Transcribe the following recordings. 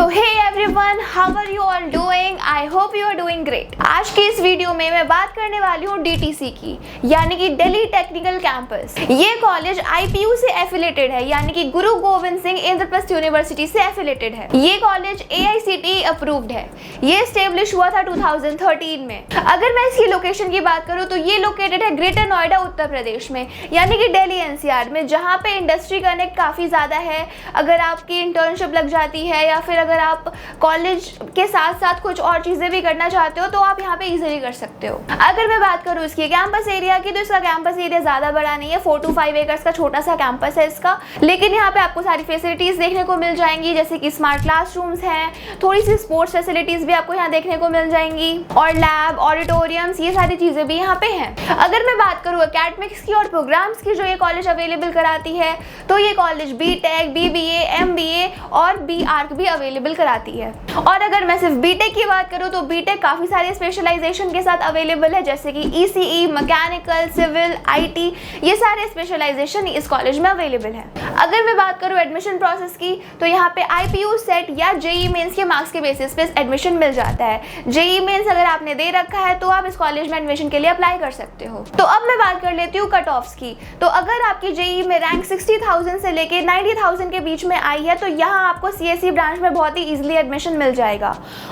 So hey everyone, how are you all doing? I hope you are doing great. आज की इस video में मैं बात करने वाली हूँ DTC की, यानी कि दिल्ली टेक्निकल कैंपस। ये कॉलेज IPU से एफिलेटेड है, यानी कि गुरु गोविंद सिंह इंद्रप्रस्थ यूनिवर्सिटी से एफिलेटेड है। ये कॉलेज AICTE अप्रूव्ड है। ये स्टेब्लिश हुआ था 2013 में। अगर मैं इसकी लोकेशन की बात करूँ तो ये लोकेटेड है ग्रेटर नोएडा उत्तर प्रदेश में, यानी कि दिल्ली NCR में, जहाँ पे इंडस्ट्री कनेक्ट काफ़ी ज़्यादा है। अगर आपकी इंटर्नशिप लग जाती है या फिर अगर आप कॉलेज के साथ साथ कुछ और चीज़ें भी करना चाहते हो तो आप यहाँ पे इजीली कर सकते हो। अगर मैं बात करूँ इसके कैंपस एरिया की, तो इसका कैंपस एरिया ज़्यादा बड़ा नहीं है, 4 to 5 एकर्स का छोटा सा कैंपस है इसका। लेकिन यहाँ पे आपको सारी फैसिलिटीज़ देखने को मिल जाएंगी, जैसे कि स्मार्ट क्लासरूम्स हैं, थोड़ी सी स्पोर्ट्स फैसिलिटीज़ भी आपको यहाँ देखने को मिल जाएंगी, और लैब, ऑडिटोरियम्स, ये सारी चीज़ें भी यहाँ पे हैं। अगर मैं बात करूँ एकेडमिक्स की और प्रोग्राम्स की जो ये कॉलेज अवेलेबल कराती है, तो ये कॉलेज BTech, BBA, MBA और BArch भी अवेलेबल कराती है। और अगर मैं सिर्फ BTech की बात करूँ तो BTech काफ़ी सारे स्पेशलाइजेशन के साथ अवेलेबल है, जैसे कि ECE, मैकेनिकल, सिविल, IT, ये सारे स्पेशलाइजेशन इस कॉलेज में अवेलेबल है। अगर मैं बात करूँ एडमिशन प्रोसेस की, तो यहाँ पे IPU सेट या JEE मेंस के मार्क्स के बेसिस पे एडमिशन मिल जाता है। JEE मेंस अगर आपने दे रखा है तो आप इस कॉलेज में एडमिशन के लिए अप्लाई कर सकते हो। तो अब मैं बात कर लेती हूँ कट ऑफ्स की। तो अगर आपकी JEE में रैंक 60,000 से लेके 90,000 के बीच में आई है तो यहाँ आपको CSE ब्रांच में बहुत ही ईजिली एडमिशन मिल जाएगा,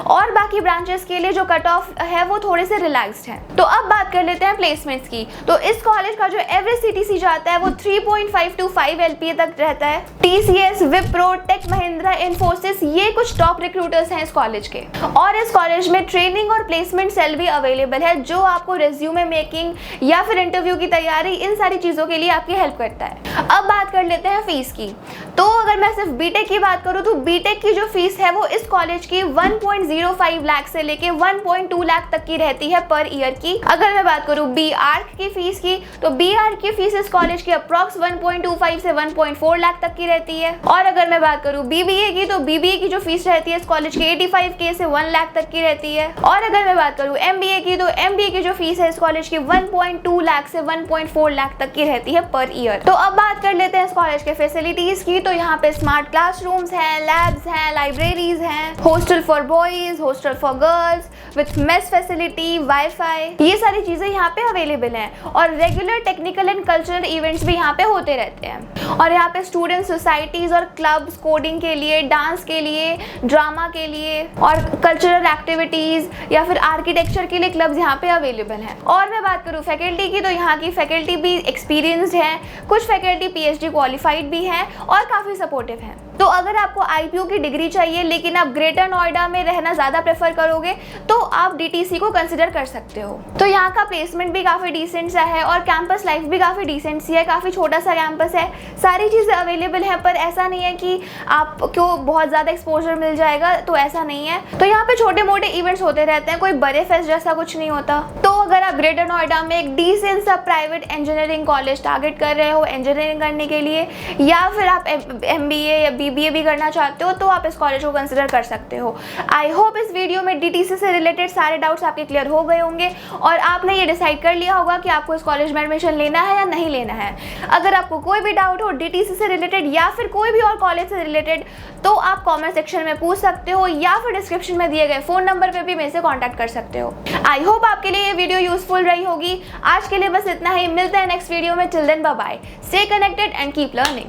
और बाकी ब्रांचेस के लिए जो कट ऑफ है वो थोड़े से रिलैक्स्ड है। तो अब बात कर लेते हैं प्लेसमेंट्स की। तो इस कॉलेज का जो एवरेज CTC जाता है वो 3.5 to 5 LPA तक रहता है। TCS, विप्रो, टेक महिंद्रा, इन्फोसिस, ये कुछ टॉप रिक्रूटर्स हैं इस कॉलेज के। और इस कॉलेज में ट्रेनिंग और प्लेसमेंट सेल भी अवेलेबल है, जो आपको रेज्यूमे मेकिंग या फिर इंटरव्यू की तैयारी, इन सारी चीज़ों के लिए आपकी हेल्प करता है। अब बात कर लेते हैं फीस की। तो अगर मैं सिर्फ BTech की बात करूँ तो BTech की जो फीस है वो इस कॉलेज की 1.05 लाख से लेके 1.2 लाख तक की रहती है पर ईयर की। अगर मैं बात करूँ BArch की फीस की, तो BArch की फीस इस कॉलेज की अप्रॉक्स 1.25 से 1.4 लाख तक की रहती है। और अगर मैं बात करूँ BBA की, तो BBA की जो फीस रहती है इस कॉलेज की 85K से 1 लाख तक की रहती है। और अगर मैं बात करूँ MBA की, तो MBA की जो फीस है इस कॉलेज की 1.2 लाख से 1.4 लाख तक की रहती है पर ईयर। तो अब बात कर लेते हैं इस कॉलेज के फैसिलिटीज की। तो यहाँ पे स्मार्ट क्लासरूम्स हैं, लैब्स हैं, लाइब्रेरीज हैं, hostel for boys, hostel for girls with mess facility, wifi, ये सारी चीजें यहाँ पे अवेलेबल हैं। और regular technical and cultural events भी यहाँ पे होते रहते हैं। और यहाँ पे स्टूडेंट सोसाइटीज और क्लब्स, कोडिंग के लिए, डांस के लिए, ड्रामा के लिए और कल्चरल एक्टिविटीज या फिर आर्किटेक्चर के लिए क्लब्स यहाँ पे अवेलेबल हैं। और मैं बात करूँ फैकल्टी की, तो यहाँ की फैकल्टी भी एक्सपीरियंस्ड है, कुछ फैकल्टी PhD क्वालिफाइड भी हैं और काफ़ी सपोर्टिव हैं। तो अगर आपको IPU की डिग्री चाहिए लेकिन आप ग्रेटर नोएडा में रहना ज़्यादा प्रेफर करोगे तो आप DTC को कंसिडर कर सकते हो। तो यहाँ का प्लेसमेंट भी काफ़ी डिसेंट सा है और कैंपस लाइफ भी काफ़ी डिसेंट सी है, काफ़ी छोटा सा कैंपस है, सारी चीज़ें अवेलेबल हैं, पर ऐसा नहीं है कि आपको बहुत ज़्यादा एक्सपोजर मिल जाएगा, तो ऐसा नहीं है। तो यहाँ पे छोटे मोटे इवेंट्स होते रहते हैं, कोई बड़े फेस्ट जैसा कुछ नहीं होता। तो अगर आप ग्रेटर नोएडा में एक डिसेंट सा प्राइवेट इंजीनियरिंग कॉलेज टारगेट कर रहे हो इंजीनियरिंग करने के लिए, या फिर आप MBA या BBA भी करना चाहते हो, तो आप इस कॉलेज को कंसिडर कर सकते हो। आई होप इस वीडियो में DTC से रिलेटेड सारे डाउट्स आपके क्लियर हो गए होंगे और आपने ये डिसाइड कर लिया होगा कि आपको इस कॉलेज में एडमिशन लेना है या नहीं लेना है। अगर आपको कोई भी डाउट हो DTC से रिलेटेड या फिर कोई भी और कॉलेज से रिलेटेड, तो आप कॉमेंट सेक्शन में पूछ सकते हो या फिर डिस्क्रिप्शन में दिए गए फ़ोन नंबर पर भी मेरे से कॉन्टैक्ट कर सकते हो। आई होप आपके लिए ये वीडियो यूजफुल रही होगी। आज के लिए बस इतना ही, मिलते हैं नेक्स्ट वीडियो में। Till then bye bye, stay connected and keep learning.